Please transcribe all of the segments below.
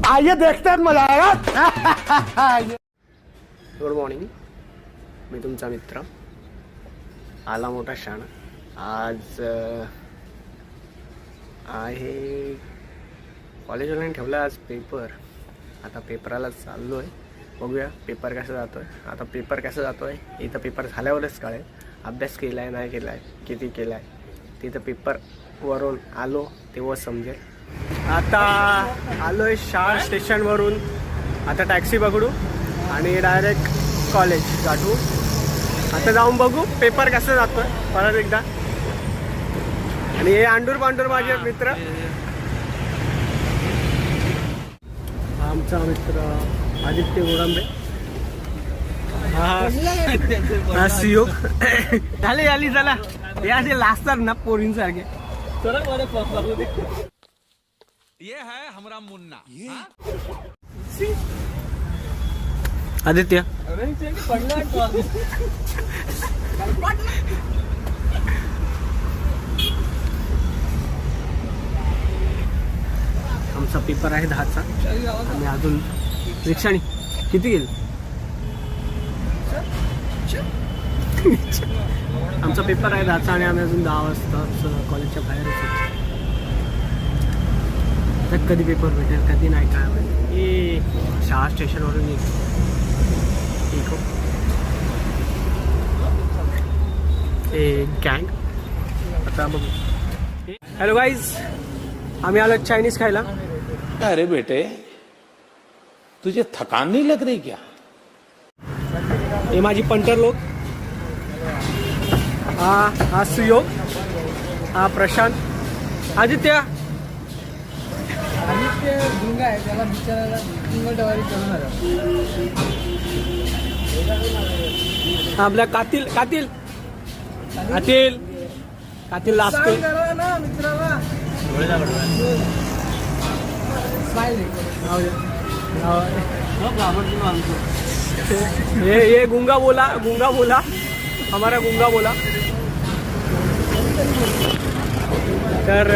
आइए देखते हैं मजा आएगा। गुड मॉर्निंग, मी तुमचा मित्र आला मोठा शाणा. आज आहे कॉलेजला ठेवला आज पेपर. आता पेपराला चाललो आहे, बघूया पेपर कसा जातो आहे. आता पेपर कसा जातो आहे इथं पेपर झाल्यावरच कळेल. अभ्यास केला आहे नाही केला आहे किती केला आहे तिथं पेपरवरून आलो तेव्हा समजेल. आता आलो आहे शाळा स्टेशनवरून. आता टॅक्सी पकडू आणि डायरेक्ट कॉलेज गाठू. आता जाऊन बघू पेपर कसा जातो आहे परत एकदा. आणि हे अंडूर पांडूर माझे मित्र, आमचा मित्र आदित्य गोरांबे, हा सीओ. झाले आली चला, हे असे लाजतात ना पोरींसारखे. ये है हमरा मुन्ना. आदित्य आमचा पेपर आहे 10चा. आम्ही अजून रिक्षाने किती गेल. आमचा पेपर आहे 10चा आणि आम्ही अजून 10 वाजता कॉलेजच्या बाहेर येतो. तर कधी पेपर भेटेल कधी नाही काय माहिती. हे शाळा स्टेशनवरून एक गँग. आता बघू. हॅलो गाईज, आम्ही आलो चायनीज खायला. अरे बेटे तुझे थकान नहीं लग रही क्या? हे माझी पंटर लोक. हा सुयोग, हा प्रशांत, आदित्य गुंगा आहे. त्याला बिचारायला गुंगलटवारी करून आपल्या कातील कातील कातील कातील लाजतो. ये गुंगा बोला हमारा गुंगा बोला. तर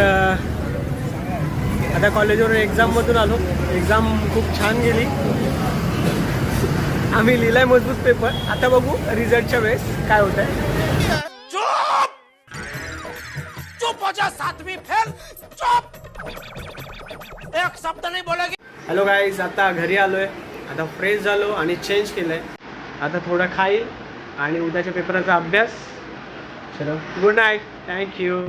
आता कॉलेजवर एक्झाममधून आलो. एक्झाम खूप छान गेली. आम्ही लिहिलाय मजबूत पेपर. आता बघू रिझल्टच्या वेळेस काय होत आहे. चुप हो जा, सातवीं फेल. चुप, एक शब्द नहीं बोलेगी. हॅलो गाईज, आता घरी आलोय. आता फ्रेश झालो आणि चेंज केलंय. आता थोडं खाईल आणि उद्याच्या पेपराचा अभ्यास. चलो, गुड नाईट, थँक्यू.